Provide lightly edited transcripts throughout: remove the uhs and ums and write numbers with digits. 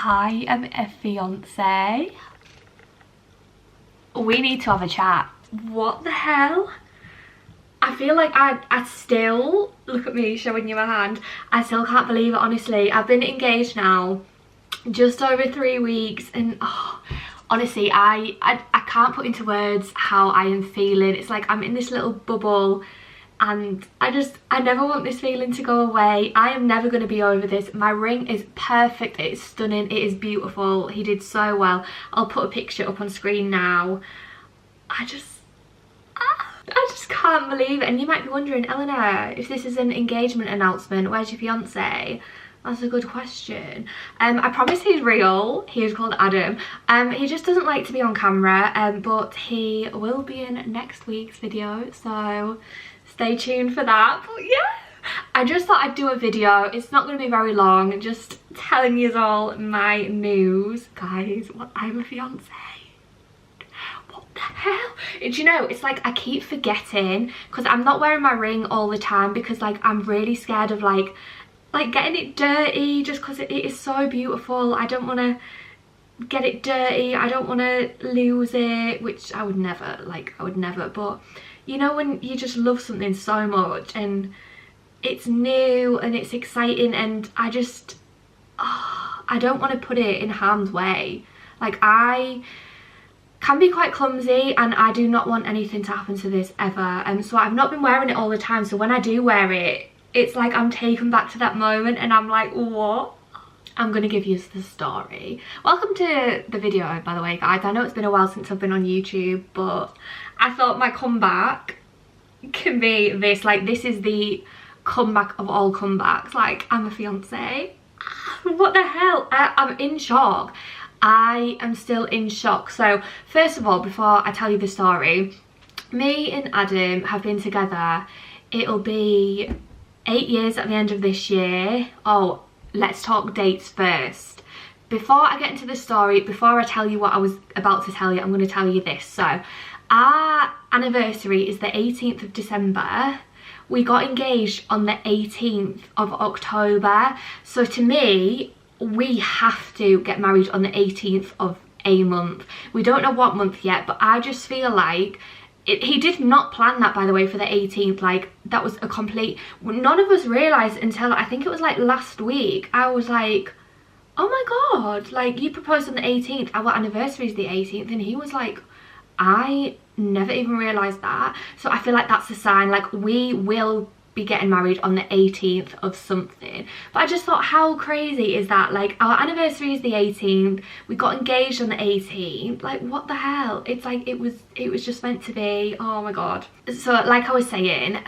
I am a fiance. We need to have a chat. What the hell? I feel like I still, look at me showing you my hand, I still can't believe it, honestly. I've been engaged now just over 3 weeks, and honestly, I can't put into words how I am feeling. It's like I'm in this little bubble, and I never want this feeling to go away. I am never going to be over this. My ring is perfect, it is stunning, it is beautiful. He did so well. I'll put a picture up on screen now. I just can't believe it. And you might be wondering, Eleanor, if this is an engagement announcement, where's your fiance? That's a good question. I promise he's real. He is called Adam. He just doesn't like to be on camera, but he will be in next week's video, so stay tuned for that. But yeah, I just thought I'd do a video. It's not going to be very long, just telling you all my news. Guys, I'm a fiance. What the hell? And you know, it's like I keep forgetting because I'm not wearing my ring all the time, because like I'm really scared of like getting it dirty, just because it is so beautiful. I don't want to get it dirty. I don't want to lose it, which I would never, but you know, when you just love something so much and it's new and it's exciting, and I don't want to put it in harm's way. Like, I can be quite clumsy, and I do not want anything to happen to this ever. And so I've not been wearing it all the time, so when I do wear it, it's like I'm taken back to that moment, and I'm like, what? I'm gonna give you the story. Welcome to the video, by the way, guys. I know it's been a while since I've been on YouTube, but I thought my comeback can be this. Like, this is the comeback of all comebacks. Like, I'm a fiance. What the hell? I'm in shock. I am still in shock. So first of all, before I tell you the story, me and Adam have been together, it'll be 8 years at the end of this year. Oh, let's talk dates first. Before I get into the story, before I tell you what I was about to tell you, I'm going to tell you this. So our anniversary is the 18th of December. We got engaged on the 18th of October. So to me, we have to get married on the 18th of a month. We don't know what month yet, but I just feel like he did not plan that, by the way, for the 18th. Like, that was a complete, none of us realised until I think it was like last week. I was like, oh my god, like, you proposed on the 18th, our anniversary is the 18th, and he was like, I never even realised that. So I feel like that's a sign, like, we will be getting married on the 18th of something. But I just thought, how crazy is that? Like, our anniversary is the 18th, we got engaged on the 18th. Like, what the hell? It's like it was just meant to be. Oh my god. So like I was saying,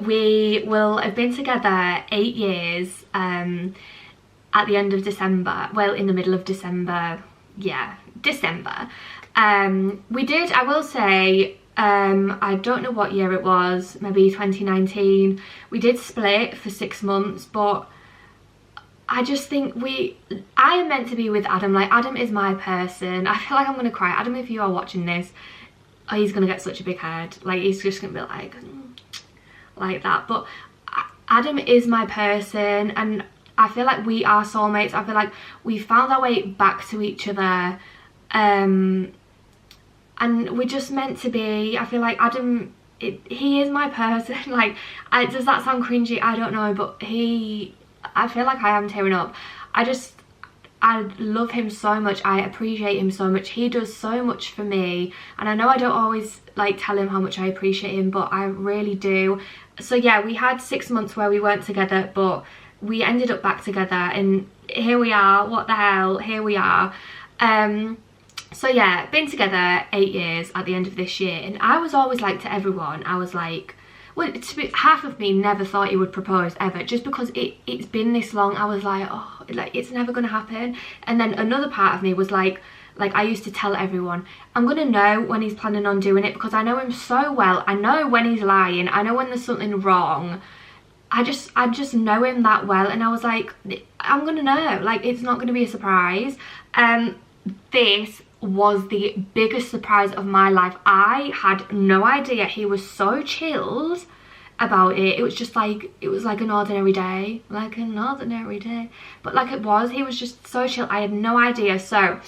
we will have been together 8 years at the end of December. Well, in the middle of December. Yeah, December. We did, I will say, I don't know what year it was, maybe 2019. We did split for 6 months, but I just think I am meant to be with Adam. Like, Adam is my person. I feel like I'm gonna cry. Adam, if you are watching this, oh, he's gonna get such a big head. Like, he's just gonna be like that. But Adam is my person, and I feel like we are soulmates. I feel like we found our way back to each other, and we're just meant to be. I feel like Adam, he is my person. Like, does that sound cringy? I don't know, but I feel like I am tearing up. I love him so much. I appreciate him so much. He does so much for me, and I know I don't always like tell him how much I appreciate him, but I really do. So yeah, we had 6 months where we weren't together, but we ended up back together, and here we are. What the hell? Here we are. So yeah, been together 8 years at the end of this year, and I was always like to everyone, I was like, well, half of me never thought he would propose ever, just because it's been this long. I was like, oh, like, it's never gonna happen. And then another part of me was like I used to tell everyone, I'm gonna know when he's planning on doing it, because I know him so well. I know when he's lying, I know when there's something wrong. I just know him that well, and I was like, I'm gonna know, like, it's not gonna be a surprise. This was the biggest surprise of my life. I had no idea. He was so chilled about it. It was just like, it was like an ordinary day, but like it was, he was just so chill. I had no idea. So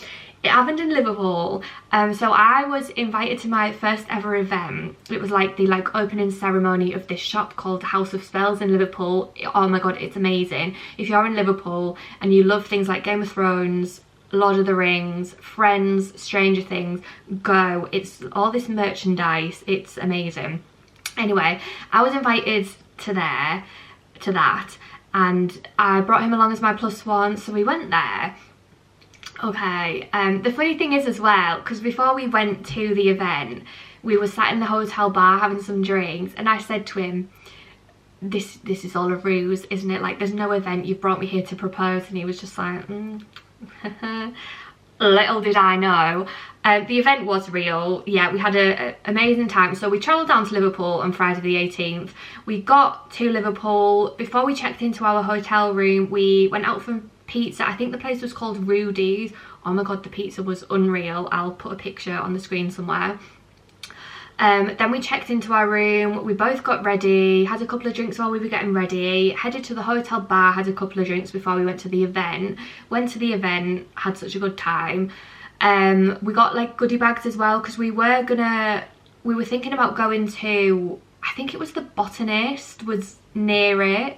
it happened in Liverpool. So I was invited to my first ever event. It was like the opening ceremony of this shop called House of Spells in Liverpool. Oh my god, it's amazing. If you're in Liverpool and you love things like Game of Thrones, Lord of the Rings, Friends, Stranger Things, go. It's all this merchandise. It's amazing. Anyway, I was invited to that, and I brought him along as my +1, so we went there. Okay, the funny thing is as well, because before we went to the event, we were sat in the hotel bar having some drinks, and I said to him, this is all a ruse, isn't it? Like, there's no event, you've brought me here to propose. And he was just like, Little did I know. The event was real. Yeah, we had an amazing time. So we travelled down to Liverpool on Friday the 18th. We got to Liverpool. Before we checked into our hotel room, we went out for pizza. I think the place was called Rudy's. Oh my god, the pizza was unreal. I'll put a picture on the screen somewhere. Then we checked into our room, we both got ready, had a couple of drinks while we were getting ready, headed to the hotel bar, had a couple of drinks before we went to the event. Went to the event, had such a good time. We got like goodie bags as well, because we were thinking about going to, I think it was the Botanist was near it.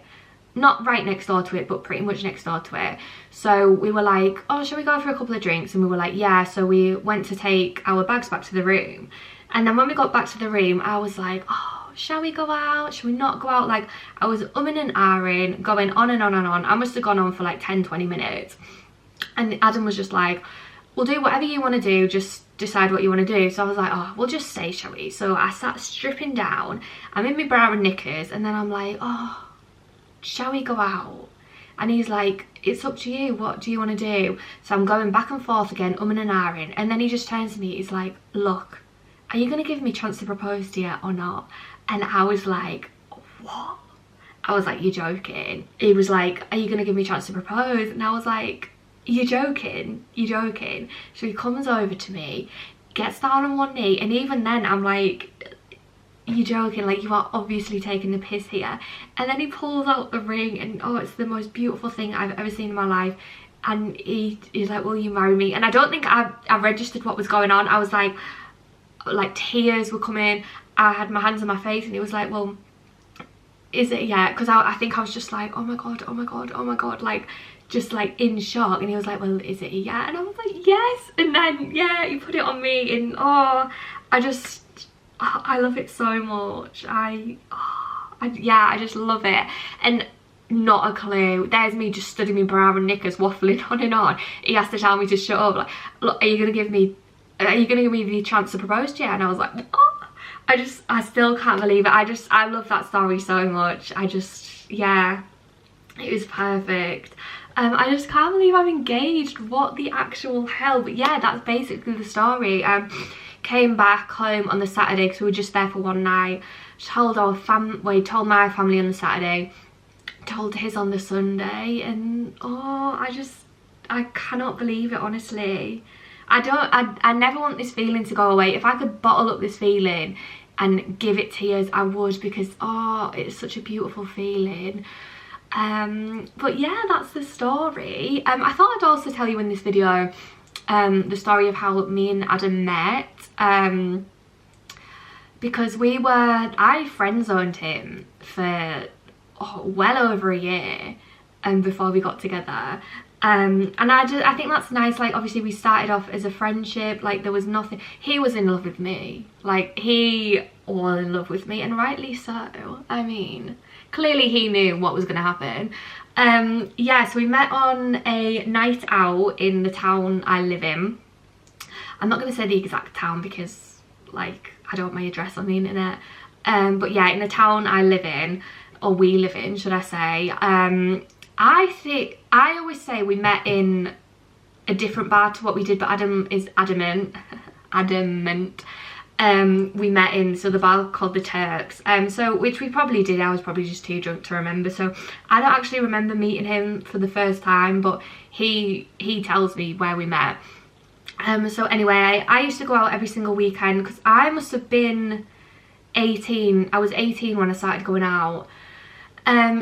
Not right next door to it, but pretty much next door to it. So we were like, oh, shall we go for a couple of drinks? And we were like, yeah. So we went to take our bags back to the room. And then when we got back to the room, I was like, oh, shall we go out? Shall we not go out? Like, I was umming and ahhing, going on and on and on. I must have gone on for like 10-20 minutes. And Adam was just like, we'll do whatever you want to do, just decide what you want to do. So I was like, oh, we'll just stay, shall we? So I sat stripping down. I'm in my bra and knickers, and then I'm like, oh, shall we go out? And he's like, it's up to you, what do you want to do? So I'm going back and forth again, umming and ahhing. And then he just turns to me, he's like, look, are you going to give me a chance to propose to you or not? And I was like, what? I was like, you're joking. He was like, are you going to give me a chance to propose? And I was like, you're joking, you're joking. So he comes over to me, gets down on one knee, and even then I'm like, you're joking, like you are obviously taking the piss here. And then he pulls out the ring, and oh, it's the most beautiful thing I've ever seen in my life. And he's like, will you marry me? And I don't think I registered what was going on. I was like tears were coming. I had my hands on my face, and he was like, well, is it yet? Because I think I was just like, oh my god, oh my god, oh my god, like just like in shock. And he was like, well, is it yet? And I was like, yes. And then yeah, he put it on me, and oh, I love it so much. Yeah, I just love it. And not a clue. There's me just studying my bra and knickers, waffling on and on. He has to tell me to shut up. Like, look, are you gonna give me the chance to propose to you? And I was like, oh. I still can't believe it. I love that story so much. Yeah, it was perfect. I just can't believe I'm engaged. What the actual hell? But yeah, that's basically the story. Came back home on the Saturday because we were just there for one night. Told told my family on the Saturday, told his on the Sunday, and oh, I cannot believe it, honestly. I never want this feeling to go away. If I could bottle up this feeling and give it to you, I would, because oh, it's such a beautiful feeling. But yeah, that's the story. I thought I'd also tell you in this video the story of how me and Adam met, because I friend zoned him for well over a year before we got together. And I think that's nice. Like, obviously we started off as a friendship, like there was nothing. He was in love with me, like he was in love with me, and rightly so. I mean, clearly he knew what was going to happen. Yeah, so we met on a night out in the town I live in. I'm not going to say the exact town because like I don't want my address on the internet, but yeah, in the town I live in, or we live in, should I say. I always say we met in a different bar to what we did, but Adam is adamant we met in the bar called the Turks, so which we probably did. I was probably just too drunk to remember, so I don't actually remember meeting him for the first time, but he tells me where we met. So anyway, I used to go out every single weekend, because I must have been 18. I was 18 when I started going out.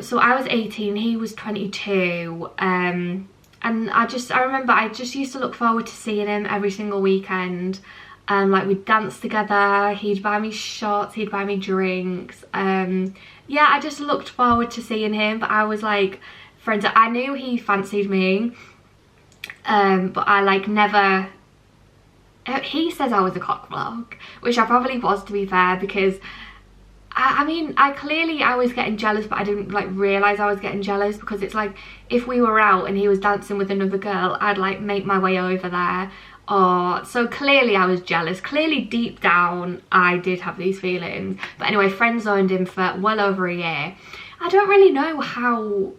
So I was 18, he was 22. And I remember I just used to look forward to seeing him every single weekend. Like we'd dance together, he'd buy me shots, he'd buy me drinks. Yeah, I just looked forward to seeing him, but I was like, friends, I knew he fancied me, but I like never, he says I was a cockblock, which I probably was, to be fair, because I mean, I was getting jealous, but I didn't like realise I was getting jealous, because it's like, if we were out and he was dancing with another girl, I'd like make my way over there. Or so clearly I was jealous. Clearly deep down I did have these feelings. But anyway, friend zoned him for well over a year. I don't really know how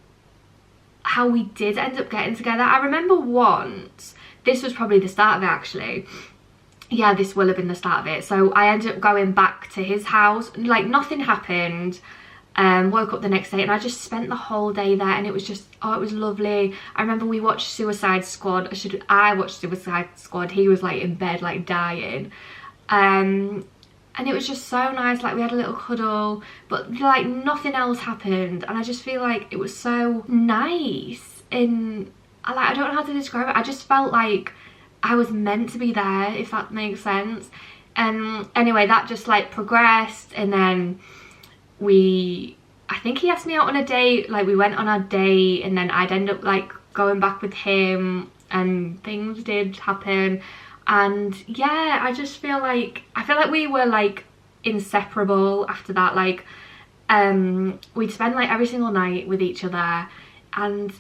we did end up getting together. I remember once, this was probably the start of it actually. Yeah, this will have been the start of it. So I ended up going back to his house. Like nothing happened. Woke up the next day and I just spent the whole day there, and it was just, oh, it was lovely. I remember we watched Suicide Squad. I watched Suicide Squad. He was like in bed like dying. And it was just so nice. Like we had a little cuddle, but like nothing else happened, and I just feel like it was so nice. And I don't know how to describe it. I just felt like I was meant to be there, if that makes sense. And anyway, that just like progressed, and then I think he asked me out on a date. Like we went on a date, and then I'd end up like going back with him, and things did happen. And yeah, I feel like we were like inseparable after that. Like we'd spend like every single night with each other, and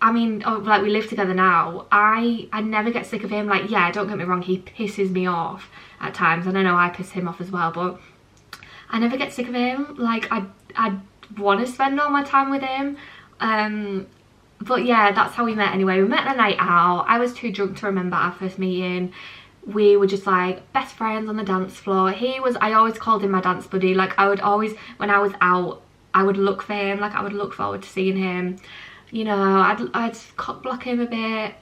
I mean, like we live together now. I never get sick of him. Like, yeah, don't get me wrong, he pisses me off at times, and I know I piss him off as well, but I never get sick of him. Like I want to spend all my time with him. But yeah, that's how we met anyway. We met on a night out. I was too drunk to remember our first meeting. We were just like best friends on the dance floor. I always called him my dance buddy. Like I would always, when I was out, I would look for him. Like I would look forward to seeing him. You know, I'd cock block him a bit.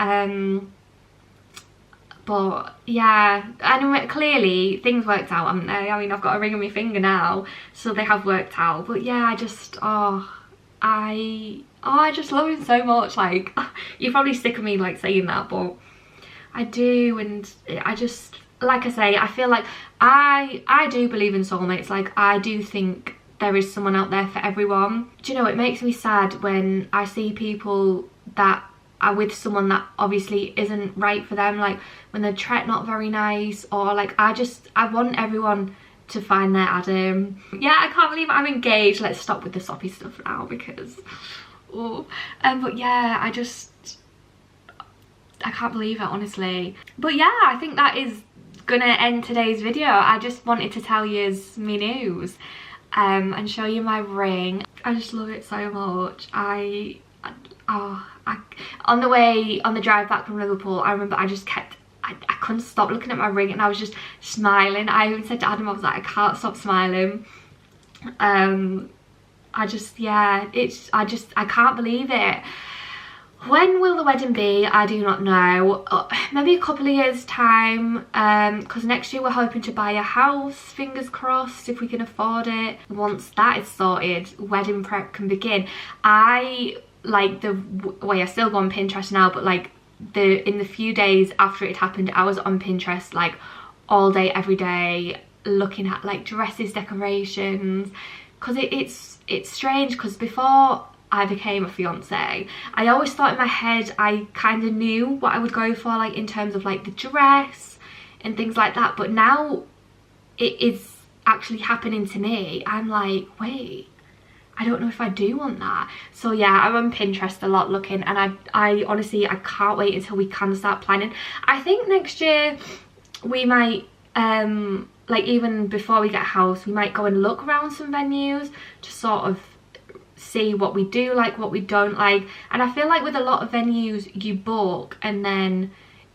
But yeah, and clearly things worked out, haven't they? I mean, I've got a ring on my finger now, so they have worked out. But yeah, I just love him so much. Like, you're probably sick of me like saying that, but I do. And I just, like I say, I feel like I do believe in soulmates. Like I do think there is someone out there for everyone. Do you know, it makes me sad when I see people that are with someone that obviously isn't right for them, like when they're not very nice, or like I want everyone to find their Adam. Yeah, I can't believe I'm engaged. Let's stop with the soppy stuff now, because but yeah, I can't believe it, honestly. But yeah, I think that is gonna end today's video. I just wanted to tell you me news and show you my ring. I just love it so much. On the drive back from Liverpool, I remember I couldn't stop looking at my ring, and I was just smiling. I even said to Adam, I was like, I can't stop smiling. I can't believe it. When will the wedding be? I do not know. Maybe a couple of years time, because next year we're hoping to buy a house, fingers crossed, if we can afford it. Once that is sorted, wedding prep can begin. I still go on Pinterest now, but like in the few days after it happened, I was on Pinterest like all day, every day, looking at like dresses, decorations, because it's strange, because before I became a fiance, I always thought in my head I kind of knew what I would go for, like in terms of like the dress and things like that, but now it is actually happening to me. I'm like, wait, I don't know if I do want that. So yeah, I'm on Pinterest a lot looking, and I honestly, I can't wait until we can start planning. I think next year we might like even before we get a house, we might go and look around some venues to sort of see what we do like, what we don't like. And I feel like with a lot of venues you book and then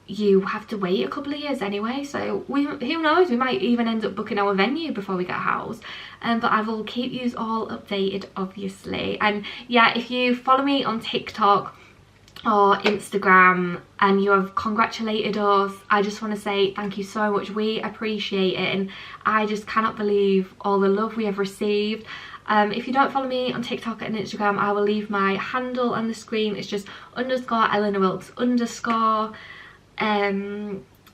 you have to wait a couple of years anyway, so who knows, we might even end up booking our venue before we get a house. But I will keep you all updated, obviously. And yeah, if you follow me on TikTok, or Instagram and you have congratulated us, I just want to say thank you so much. We appreciate it, and I just cannot believe all the love we have received. If you don't follow me on TikTok and Instagram, I will leave my handle on the screen. It's just _EleanorWilkes_.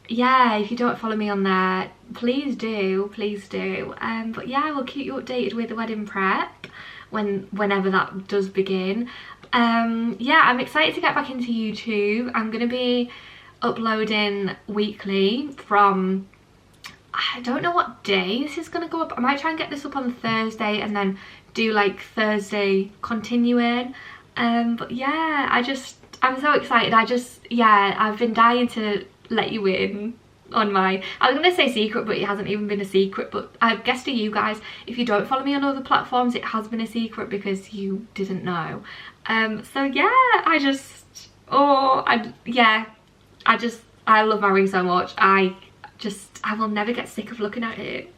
Yeah, if you don't follow me on there, please do, please do. But yeah, I will keep you updated with the wedding prep whenever that does begin. Yeah, I'm excited to get back into YouTube. I'm gonna be uploading weekly from, I don't know what day this is gonna go up. I might try and get this up on Thursday and then do like Thursday continuing. But yeah, I'm so excited. Yeah, I've been dying to let you in on my, I was gonna say secret, but it hasn't even been a secret, but I guess to you guys, if you don't follow me on other platforms, it has been a secret because you didn't know. So yeah, I love my ring so much. I will never get sick of looking at it.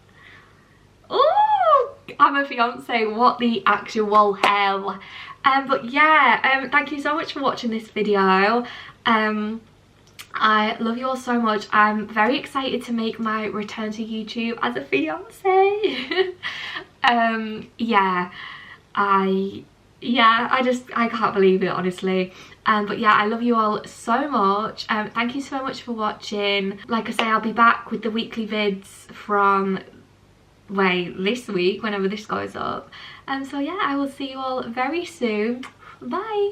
Oh, I'm a fiancé, what the actual hell. But yeah, thank you so much for watching this video. I love you all so much. I'm very excited to make my return to YouTube as a fiancé. I can't believe it, honestly. But yeah, I love you all so much. Thank you so much for watching. Like I say, I'll be back with the weekly vids from this week, whenever this goes up. So yeah, I will see you all very soon. Bye.